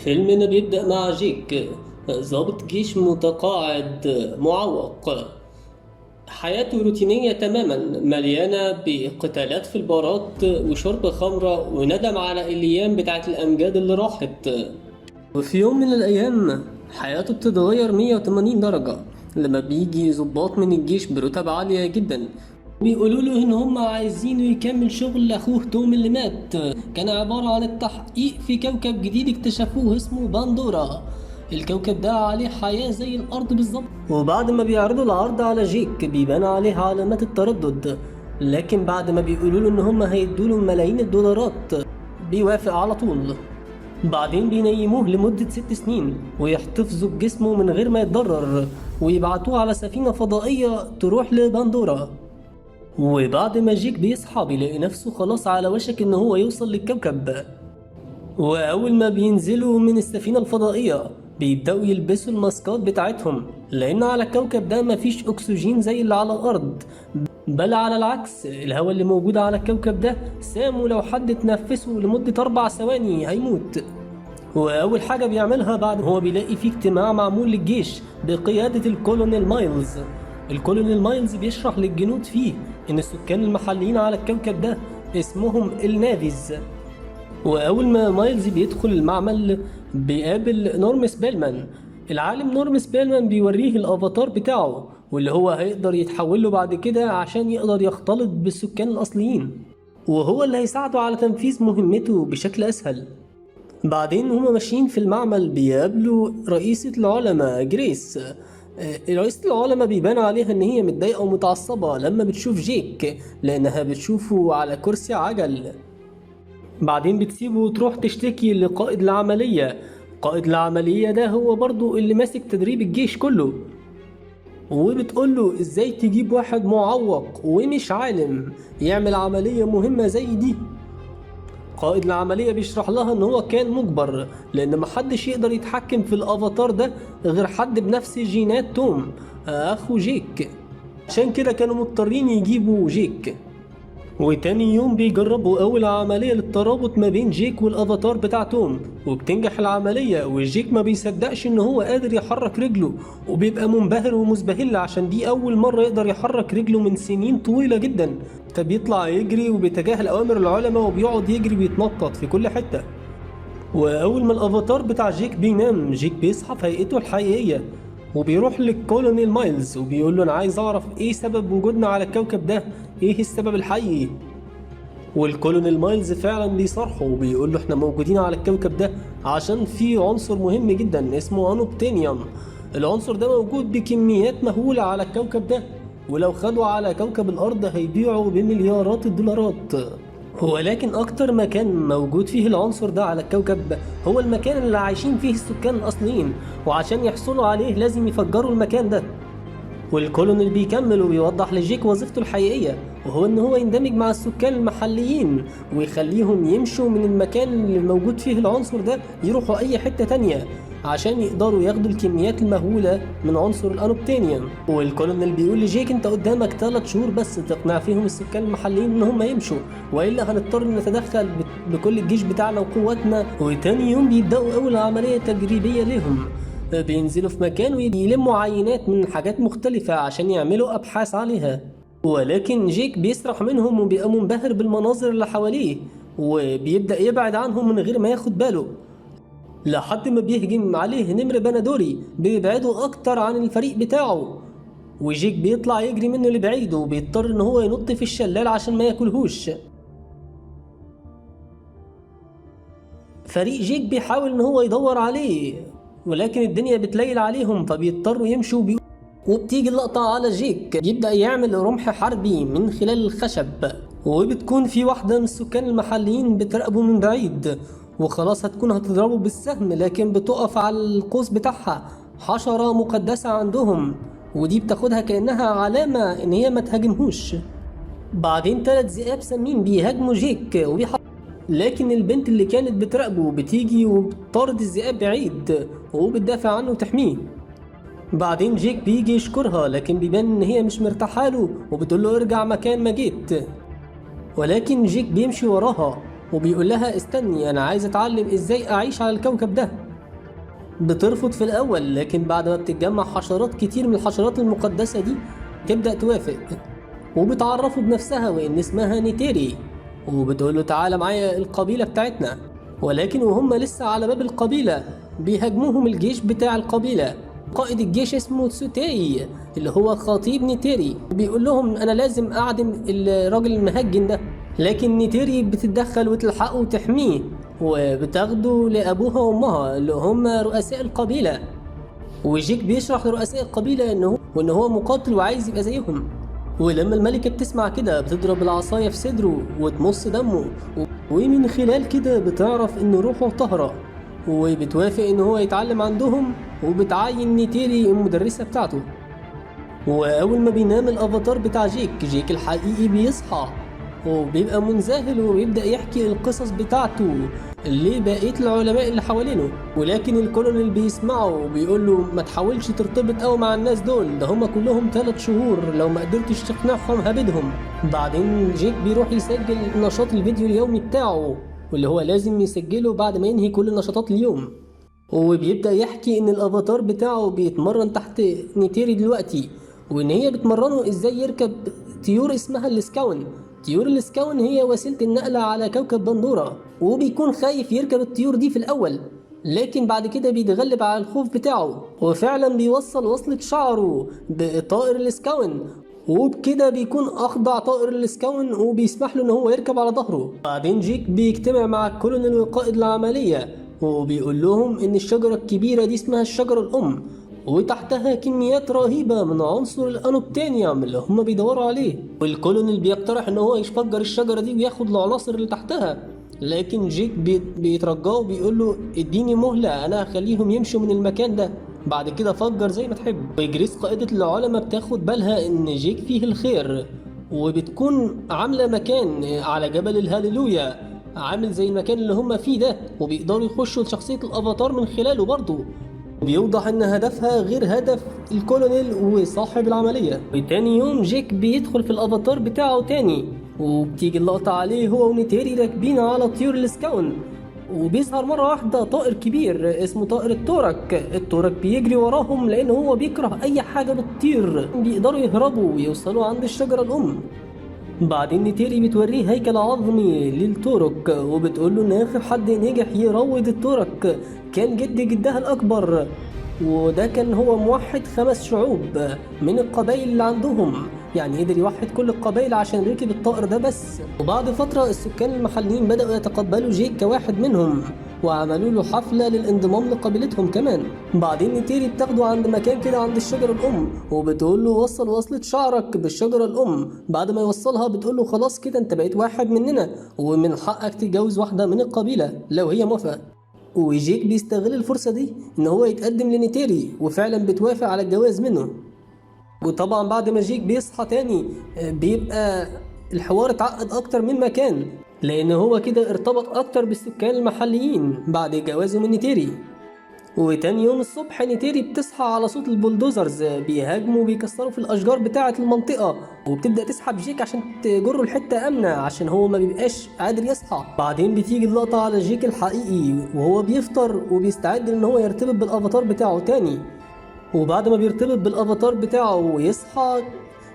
فيلمنا بيبدأ مع جيك، ضابط جيش متقاعد معوق. حياته روتينية تماما، مليانة بقتالات في البارات وشرب خمرة وندم على الأيام بتاعت الأمجاد اللي راحت. وفي يوم من الأيام حياته بتتغير 180 درجة لما بيجي ضباط من الجيش برتب عالية جدا بيقولوا له إن هم عايزينه يكمل شغل أخوه توم اللي مات. كان عبارة عن التحقيق في كوكب جديد اكتشفوه اسمه باندورا. الكوكب ده عليه حياة زي الأرض بالظبط، وبعد ما بيعرضوا العرض على جيك بيبان عليه علامات التردد، لكن بعد ما بيقولوا له إن هم هيدوله ملايين الدولارات بيوافق على طول. بعدين بينيموه لمدة 6 سنين ويحتفظوا بجسمه من غير ما يتضرر ويبعتوه على سفينة فضائية تروح لباندورا. وبعد ما جيك بيصحى بيلاقي نفسه خلاص على وشك ان هو يوصل للكوكب. واول ما بينزلوا من السفينة الفضائية بيبدأوا يلبسوا الماسكات بتاعتهم، لان على الكوكب ده مفيش اكسجين زي اللي على الارض، بل على العكس الهواء اللي موجود على الكوكب ده سام، ولو حد اتنفسه لمدة 4 ثواني هيموت. وأول حاجة بيعملها بعد هو بيلاقي فيه اجتماع معمول للجيش بقيادة الكولونيل مايلز. الكولونيل مايلز بيشرح للجنود فيه إن السكان المحليين على الكوكب ده اسمهم النافيز. وأول ما مايلز بيدخل المعمل بيقابل نورم سبيلمان. العالم نورم سبيلمان بيوريه الأفاتار بتاعه واللي هو هيقدر يتحول له بعد كده عشان يقدر يختلط بالسكان الأصليين، وهو اللي هيساعده على تنفيذ مهمته بشكل أسهل. بعدين هما ماشيين في المعمل بيقابلوا رئيسة العلماء جريس. رئيسة العلماء بيبان عليها ان هي متضايقة ومتعصبة لما بتشوف جيك لانها بتشوفه على كرسي عجل. بعدين بتسيبه وتروح تشتكي لقائد العملية. قائد العملية ده هو برضو اللي ماسك تدريب الجيش كله، وبتقوله ازاي تجيب واحد معوق ومش عالم يعمل عملية مهمة زي دي. قائد العملية بيشرح لها ان هو كان مجبر لان محدش يقدر يتحكم في الافاتار ده غير حد بنفس جينات توم اخو جيك، عشان كده كانوا مضطرين يجيبوا جيك. وتاني يوم بيجربوا اول عملية للترابط ما بين جيك والافاتار بتاع توم، وبتنجح العملية وجيك ما بيصدقش ان هو قادر يحرك رجله، وبيبقى منبهر ومزبهل عشان دي اول مرة يقدر يحرك رجله من سنين طويلة جدا. فبيطلع يجري وبيتجاهل اوامر العلماء وبيقعد يجري ويتنطط في كل حتة. واول ما الافاتار بتاع جيك بينام جيك بيصحى في هيئته الحقيقية وبيروح للكولونيل مايلز وبيقول له انا عايز اعرف ايه سبب وجودنا على الكوكب ده، ايه السبب الحقيقي. والكولونيل مايلز فعلا بيصرحه وبيقول له احنا موجودين على الكوكب ده عشان في عنصر مهم جدا اسمه انوبتينيوم. العنصر ده موجود بكميات مهولة على الكوكب ده، ولو خدوا على كوكب الارض هيبيعوا بمليارات الدولارات. ولكن اكتر مكان موجود فيه العنصر ده على الكوكب هو المكان اللي عايشين فيه السكان الاصليين، وعشان يحصلوا عليه لازم يفجروا المكان ده. والكولونيل بيكمل وبيوضح لجيك وظيفته الحقيقية، وهو ان هو يندمج مع السكان المحليين ويخليهم يمشوا من المكان اللي موجود فيه العنصر ده يروحوا اي حتة تانية عشان يقدروا ياخدوا الكميات المهولة من عنصر الانوبتينيوم. والكولونيل بيقول لجيك انت قدامك 3 شهور بس تقنع فيهم السكان المحليين ان هم يمشوا، والا هنضطر نتدخل بكل الجيش بتاعنا وقواتنا. وتاني يوم بيبدأوا اول عملية تجريبية لهم، بينزلوا في مكان ويلموا عينات من حاجات مختلفة عشان يعملوا أبحاث عليها. ولكن جيك بيسرح منهم وبيبقى منبهر بالمناظر اللي حواليه وبيبدأ يبعد عنهم من غير ما ياخد باله، لحد ما بيهجم عليه نمر بندوري بيبعده أكتر عن الفريق بتاعه. وجيك بيطلع يجري منه لبعيد وبيضطر إن هو ينط في الشلال عشان ما ياكلهوش. فريق جيك بيحاول إن هو يدور عليه ولكن الدنيا بتليل عليهم فبيضطروا يمشوا وبتيجي اللقطة على جيك يبدأ يعمل رمح حربي من خلال الخشب، وبتكون في واحدة من السكان المحليين بتراقبه من بعيد وخلاص هتكون هتضربه بالسهم، لكن بتقف على القوس بتاعها حشرة مقدسة عندهم ودي بتاخدها كأنها علامة ان هي ما تهاجمهوش. بعدين 3 ذئاب سمين بيهاجموا جيك لكن البنت اللي كانت بتراقبه بتيجي وبتطارد الذئاب بعيد وبتدافع عنه وتحميه. بعدين جيك بيجي يشكرها لكن بيبان ان هي مش مرتاحه له وبتقول له ارجع مكان ما جيت، ولكن جيك بيمشي وراها وبيقول لها استني انا عايز اتعلم ازاي اعيش على الكوكب ده. بترفض في الأول، لكن بعد ما بتتجمع حشرات كتير من الحشرات المقدسة دي تبدأ توافق، وبتعرفه بنفسها وإن اسمها نيتيري، وبتقول له تعالى معايا القبيلة بتاعتنا. ولكن وهم لسه على باب القبيلة بيهاجموهم الجيش بتاع القبيلة. قائد الجيش اسمه تسوتاي اللي هو خطيب نيتيري، بيقول لهم أنا لازم أعدم الراجل المهجن ده، لكن نيتيري بتتدخل وتلحقه وتحميه، وبتاخده لأبوها وأمها اللي هم رؤساء القبيلة. وجيك بيشرح لرؤساء القبيلة إن هو مقاتل وعايز يبقى زيهم. ولما الملكة بتسمع كده بتضرب العصاية في صدره وتمص دمه، ومن خلال كده بتعرف إن روحه طاهرة، وبتوافق إن هو يتعلم عندهم، وبتعين نيتيري المدرسة بتاعته. وأول ما بينام الأفاتار بتاع جيك الحقيقي بيصحى، وبيبقى منذهل وبيبدأ يحكي القصص بتاعته لبقية العلماء اللي حوالينه. ولكن الكولونيل بيسمعه وبيقول له ما تحاولش ترتبط قوي مع الناس دول، ده هم كلهم 3 شهور، لو ما قدرتش تقنعهم هبدهم. بعدين جيك بيروح يسجل نشاط الفيديو اليومي بتاعه، واللي هو لازم يسجله بعد ما ينهي كل نشاطات اليوم. وبيبدأ يحكي ان الافاتار بتاعه بيتمرن تحت نيتيري دلوقتي، وان هي بتمرنه ازاي يركب طيور اسمها السكاون. طيور السكاون هي وسيلة النقل على كوكب بندورة، وبيكون خايف يركب الطيور دي في الأول، لكن بعد كده بيتغلب على الخوف بتاعه، وفعلا بيوصل وصلة شعره بطائر السكاون، وبكده بيكون أخضع طائر السكاون وبيسمح له إن هو يركب على ظهره. بعدين جيك بيجتمع مع الكولونيل وقائد العملية، وبيقول لهم إن الشجرة الكبيرة دي اسمها الشجرة الأم، وتحتها كميات رهيبة من عنصر الأنوبتانيوم اللي هم بيدوروا عليه. والكولونيل بيقترح إن هو يفجر الشجرة دي وياخد العناصر اللي تحتها، لكن جيك بيترجاه وبيقول له اديني مهلة، أنا هخليهم يمشوا من المكان ده، بعد كده فجر زي ما تحب. وجريس قائدة العلماء بتاخد بالها إن جيك فيه الخير، وبتكون عاملة مكان على جبل الهاليلويا عامل زي المكان اللي هم فيه ده، وبيقدروا يخشوا لشخصية الأفاتار من خلاله برضه. بيوضح ان هدفها غير هدف الكولونيل وصاحب العملية. وتاني يوم جيك بيدخل في الافاتار بتاعه تاني، وبتيجي اللقطة عليه هو ونيتيري راكبين على طيور السكاون، وبيظهر مرة واحدة طائر كبير اسمه طائر التورك بيجري وراهم لان هو بيكره اي حاجة بتطير. بيقدروا يهربوا ويوصلوا عند الشجرة الام. بعدين نيتيري بتوريه هيكل عظمي للتورك، وبتقول له ان اخر حد نجح يروض التورك كان جدها الاكبر، وده كان هو موحد 5 شعوب من القبائل اللي عندهم، يعني قدر يوحد كل القبائل عشان ركب الطائر ده بس. وبعد فترة السكان المحليين بدأوا يتقبلوا جيك كواحد منهم، وعملوا له حفلة للانضمام لقبيلتهم كمان. بعدين نيتيري بتاخده عند مكان كده عند الشجرة الأم، وبتقول له وصل وصلة شعرك بالشجرة الأم. بعد ما يوصلها بتقول له خلاص كده انت بقيت واحد مننا، ومن حقك تتجوز واحدة من القبيلة لو هي موافقة. وجيك بيستغل الفرصة دي ان هو يتقدم لنيتيري، وفعلا بتوافق على الجواز منه. وطبعا بعد ما جيك بيصحى تاني بيبقى الحوار اتعقد اكتر من مكان، لان هو كده ارتبط اكتر بالسكان المحليين بعد جوازه من نيتيري. وتاني يوم الصبح نيتيري بتصحى على صوت البولدوزرز بيهاجموا وبيكسروا في الاشجار بتاعه المنطقه، وبتبدا تسحب جيك عشان تجره لحته امنه عشان هو ما بيبقاش قادر يصحى. بعدين بتيجي اللقطه على جيك الحقيقي وهو بيفطر وبيستعد ان هو يرتبط بالافاتار بتاعه تاني. وبعد ما بيرتبط بالافاتار بتاعه ويصحى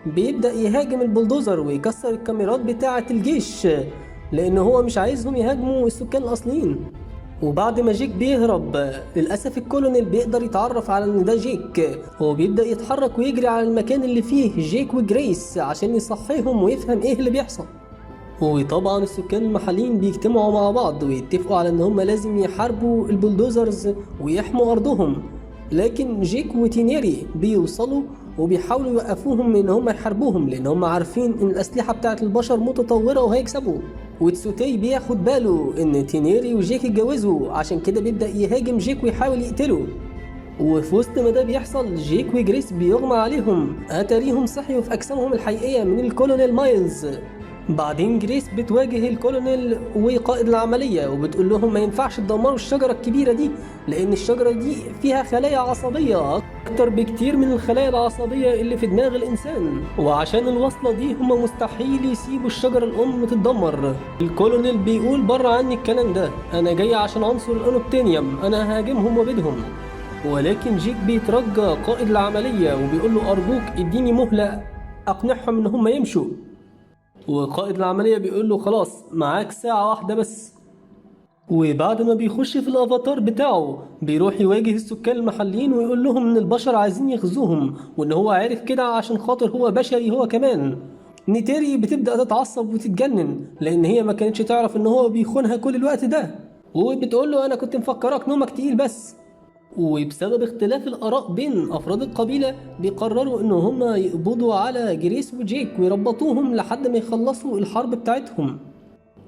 بيبدا يهاجم البلدوزر ويكسر الكاميرات بتاعه الجيش، لان هو مش عايزهم يهاجموا السكان الاصليين. وبعد ما جيك بيهرب للاسف الكولونيل بيقدر يتعرف على ان ده جيك، هو بيبدا يتحرك ويجري على المكان اللي فيه جيك وجريس عشان يصحيهم ويفهم ايه اللي بيحصل. وطبعا السكان المحليين بيجتمعوا مع بعض ويتفقوا على ان هم لازم يحاربوا البلدوزرز ويحموا ارضهم، لكن جيك وتينيري بيوصلوا وبيحاولوا يوقفوهم من ان هم يحاربوهم، لان هم عارفين ان الاسلحه بتاعت البشر متطوره وهيكسبوا. وتسوتاي بياخد باله ان تينيري وجيك اتجوزوا، عشان كده بيبدا يهاجم جيك ويحاول يقتله. وفي وسط ما ده بيحصل جيك وجريس بيغمى عليهم، اتاريهم صحيوا في اجسامهم الحقيقيه من الكولونيل مايلز. بعدين جريس بتواجه الكولونيل وقائد العملية وبتقول لهم ما ينفعش تدمروا الشجرة الكبيرة دي، لأن الشجرة دي فيها خلايا عصبية أكتر بكتير من الخلايا العصبية اللي في دماغ الإنسان، وعشان الوصلة دي هم مستحيل يسيبوا الشجرة الأم تتدمر. الكولونيل بيقول بره عني الكلام ده، أنا جاي عشان عنصر الأنوبتينيوم، أنا هاجمهم وبيدهم. ولكن جيك بيترجى قائد العملية وبيقول له أرجوك اديني مهلة أقنعهم إن هم يمشوا. وقائد العملية بيقول له خلاص معاك ساعة واحدة بس. وبعد ما بيخش في الافاتار بتاعه بيروح يواجه السكان المحليين ويقول لهم ان البشر عايزين يغزوهم وان هو عارف كده عشان خاطر هو بشري هو كمان. نيتيري بتبدأ تتعصب وتتجنن لان هي ما كانتش تعرف ان هو بيخونها كل الوقت ده، وبتقول له انا كنت مفكراك نومك تقيل بس. وبسبب اختلاف الآراء بين أفراد القبيلة بيقرروا إن هما يقبضوا على جريس وجيك ويربطوهم لحد ما يخلصوا الحرب بتاعتهم.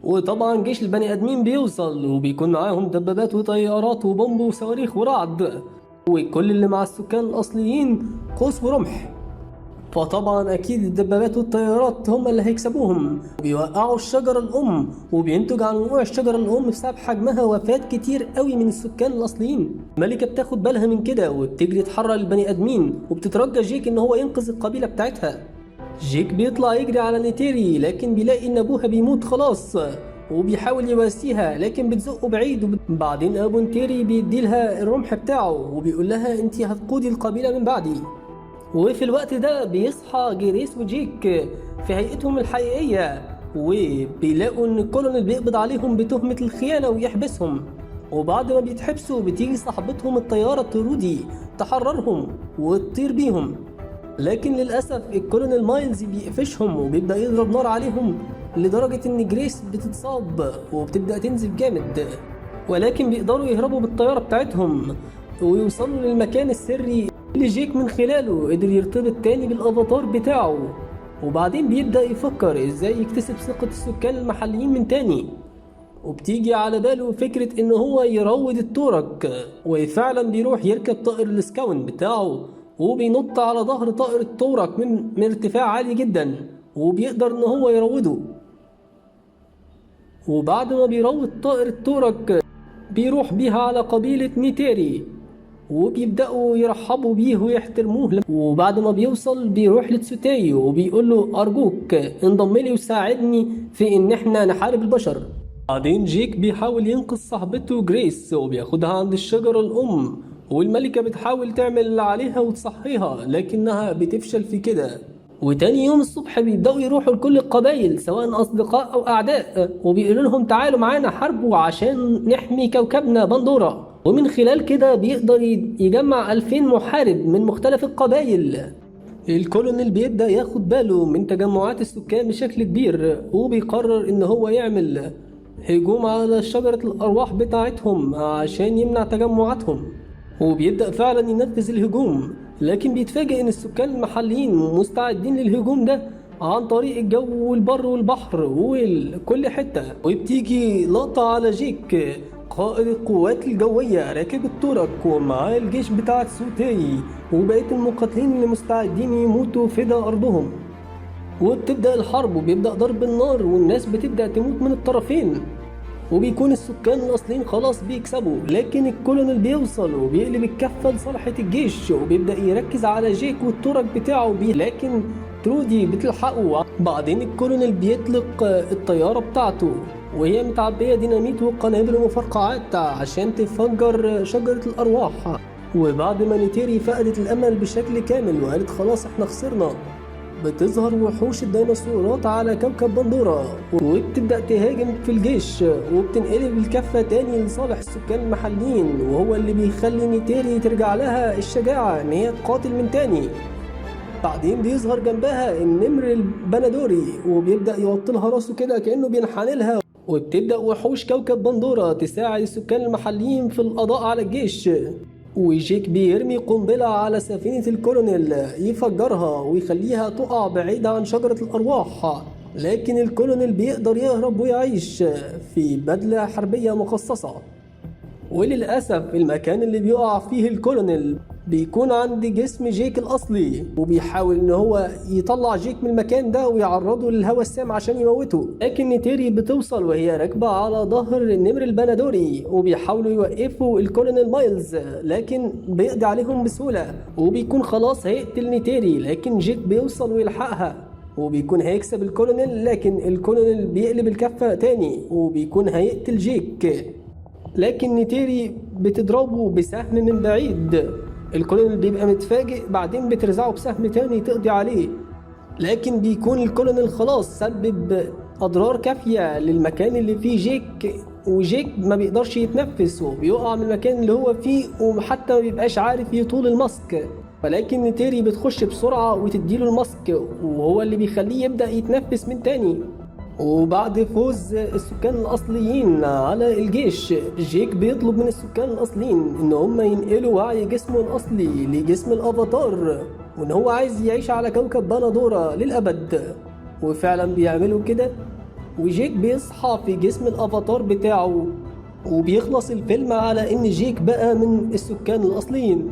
وطبعا جيش البني ادمين بيوصل وبيكون معاهم دبابات وطيارات وبومب وصواريخ ورعد، وكل اللي مع السكان الاصليين قوس ورمح. فطبعا اكيد الدبابات والطيارات هم اللي هيكسبوهم. بيوقعوا الشجره الام وبينتج عن وقوع الشجره الام بسبب حجمها وفاه كتير قوي من السكان الاصليين. الملكه بتاخد بالها من كده وبتجري تحرر البني ادمين وبتترجى جيك ان هو ينقذ القبيله بتاعتها. جيك بيطلع يجري على نيتيري لكن بيلاقي ان ابوها بيموت خلاص وبيحاول يواسيها لكن بتزقه بعيد. بعدين ابو نيتيري بيديلها الرمح بتاعه وبيقول لها انت هتقودي القبيله من بعدي. وفي الوقت ده بيصحى جريس وجيك في هيئتهم الحقيقيه وبيلاقوا ان الكولونيل بيقبض عليهم بتهمه الخيانه ويحبسهم. وبعد ما بيتحبسوا بتيجي صاحبتهم الطياره ترودي تحررهم وتطير بيهم، لكن للأسف الكولونيل مايلز بيقفشهم وبيبدأ يضرب نار عليهم لدرجة إن جريس بتتصاب وبتبدأ تنزف جامد، ولكن بيقدروا يهربوا بالطيارة بتاعتهم ويوصلوا للمكان السري اللي جيك من خلاله قدر يرتبط تاني بالأفاتار بتاعه. وبعدين بيبدأ يفكر إزاي يكتسب ثقة السكان المحليين من تاني، وبتيجي على باله فكرة إن هو يروض التورك. وفعلا بيروح يركب طائر السكاون بتاعه وبينط على ظهر طائر التورك من ارتفاع عالي جدا وبيقدر ان هو يروضه. وبعد ما بيروض طائر التورك بيروح بيها على قبيلة نيتيري وبيبدأوا يرحبوا بيه ويحترموه. وبعد ما بيوصل بيروح لتسوتاي وبيقول له أرجوك انضم لي وساعدني في إن احنا نحارب البشر. بعدين جيك بيحاول ينقذ صاحبته جريس وبياخدها عند الشجرة الأم، والملكة بتحاول تعمل اللي عليها وتصحيها لكنها بتفشل في كده. وتاني يوم الصبح بيبدأوا يروحوا لكل القبائل سواء أصدقاء أو أعداء وبيقولوا لهم تعالوا معانا حاربوا عشان نحمي كوكبنا بندورة. ومن خلال كده بيقدر يجمع 2000 محارب من مختلف القبائل. الكولونيل بيبدأ ياخد باله من تجمعات السكان بشكل كبير وبيقرر إن هو يعمل هجوم على شجرة الأرواح بتاعتهم عشان يمنع تجمعاتهم. وبيبدأ فعلا ينفذ الهجوم، لكن بيتفاجئ ان السكان المحليين مستعدين للهجوم ده عن طريق الجو والبر والبحر وكل حتة. وبتيجي لقطة على جيك قائد القوات الجوية راكب التورك ومعاه الجيش بتاع تسوتاي وبقية المقاتلين اللي مستعدين يموتوا فدا أرضهم. وبتبدأ الحرب وبيبدأ ضرب النار والناس بتبدأ تموت من الطرفين، وبيكون السكان الاصليين خلاص بيكسبوا. لكن الكولونيل بيوصل وبيقلب الكفه لصالحة الجيش وبيبدأ يركز على جيك والتورك بتاعه لكن ترودي بتلحقه. بعدين الكولونيل بيطلق الطيارة بتاعته وهي متعبية ديناميت وقنابل ومفرقعات عشان تفجر شجرة الأرواح. وبعد ما نيتيري فقدت الأمل بشكل كامل وقالت خلاص احنا خسرنا، بتظهر وحوش الديناصورات على كوكب بندورة وبتبدأ تهاجم في الجيش وبتنقلب الكفة تاني لصالح السكان المحليين، وهو اللي بيخلي نيتيري ترجع لها الشجاعة ان هي تقاتل من تاني. بعدين بيظهر جنبها النمر البندوري وبيبدأ يوطلها راسه كده كأنه بينحني لها، وبتبدأ وحوش كوكب بندورة تساعد السكان المحليين في القضاء على الجيش. وجيك بيرمي قنبلة على سفينة الكولونيل يفجرها ويخليها تقع بعيدة عن شجرة الأرواح، لكن الكولونيل بيقدر يهرب ويعيش في بدلة حربية مخصصة. وللأسف المكان اللي بيقع فيه الكولونيل بيكون عند جسم جيك الأصلي، وبيحاول إن هو يطلع جيك من المكان ده ويعرضه للهواء السام عشان يموته. لكن نيتيري بتوصل وهي راكبة على ظهر النمر البندوري وبيحاولوا يوقفوا الكولونيل مايلز، لكن بيقضي عليهم بسهولة وبيكون خلاص هيقتل نيتيري. لكن جيك بيوصل ويلحقها وبيكون هيكسب الكولونيل، لكن الكولونيل بيقلب الكفة تاني وبيكون هيقتل جيك. لكن نيتيري بتضربه بسهم من بعيد. الكولونيل بيبقى متفاجئ، بعدين بترزعه بسهم تاني تقضي عليه، لكن بيكون الكولونيل خلاص سبب أضرار كافية للمكان اللي فيه جيك، وجيك ما بيقدرش يتنفس وبيقع من المكان اللي هو فيه، وحتى ما بيبقاش عارف يطول الماسك. ولكن نيتيري بتخش بسرعة وتديله الماسك، وهو اللي بيخليه يبدأ يتنفس من تاني. وبعد فوز السكان الأصليين على الجيش، جيك بيطلب من السكان الأصليين إن هم ينقلوا وعي جسمه الأصلي لجسم الأفاتار، وإن هو عايز يعيش على كوكب بندورة للأبد. وفعلا بيعملوا كده، وجيك بيصحى في جسم الأفاتار بتاعه، وبيخلص الفيلم على إن جيك بقى من السكان الأصليين.